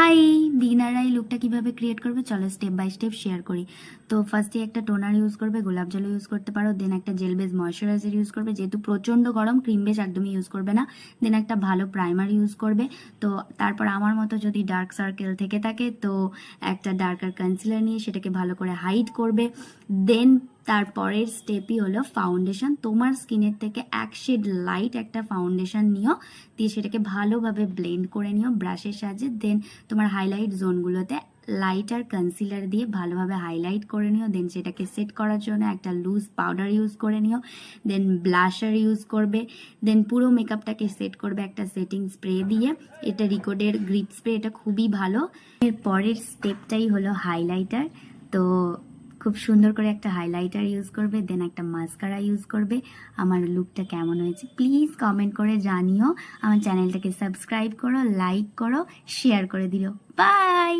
High, বিগিনাররা এই লুকটা কিভাবে ক্রিয়েট করবে চলো স্টেপ বাই স্টেপ শেয়ার করি। তো ফার্স্টে একটা টোনার ইউজ করবে, গোলাপ জল ইউজ করতে পারো, দেন একটা জেল বেস ময়শ্চারাইজার ইউজ করবে, যেহেতু প্রচণ্ড গরম ক্রিম বেস একদমই ইউজ করবে না। দেন একটা ভালো প্রাইমার ইউজ করবে। তো তারপর আমার মতো যদি ডার্ক সার্কেল থেকে থাকে তো একটা ডার্কার কনসিলার নিয়ে সেটাকে ভালো করে হাইড করবে। দেন তারপরের স্টেপই হলো ফাউন্ডেশন। তোমার স্কিনের থেকে এক শেড লাইট একটা ফাউন্ডেশন নিও, দিয়ে সেটাকে ভালোভাবে ব্লেন্ড করে নিও ব্রাশের সাহায্যে। দেন তোমার হাইলাইট জোনগুলোতে লাইট আর কনসিলার দিয়ে ভালোভাবে হাইলাইট করে নিও। দেন সেটাকে সেট করার জন্য একটা লুজ পাউডার ইউজ করে নিও। দেন ব্লাশার ইউজ করবে। দেন পুরো মেকআপটাকে সেট করবে একটা সেটিং স্প্রে দিয়ে। এটা রিকোডের গ্রিপ স্প্রে, এটা খুবই ভালো। এর পরের স্টেপটাই হলো হাইলাইটার। তো খুব সুন্দর করে একটা হাইলাইটার ইউজ করবে, দেন একটা মাস্কারা ইউজ করবে। আমার লুকটা কেমন হয়েছে প্লিজ কমেন্ট করে জানিও। আমার চ্যানেলটাকে সাবস্ক্রাইব করো, লাইক করো, শেয়ার করে দিও। বাই।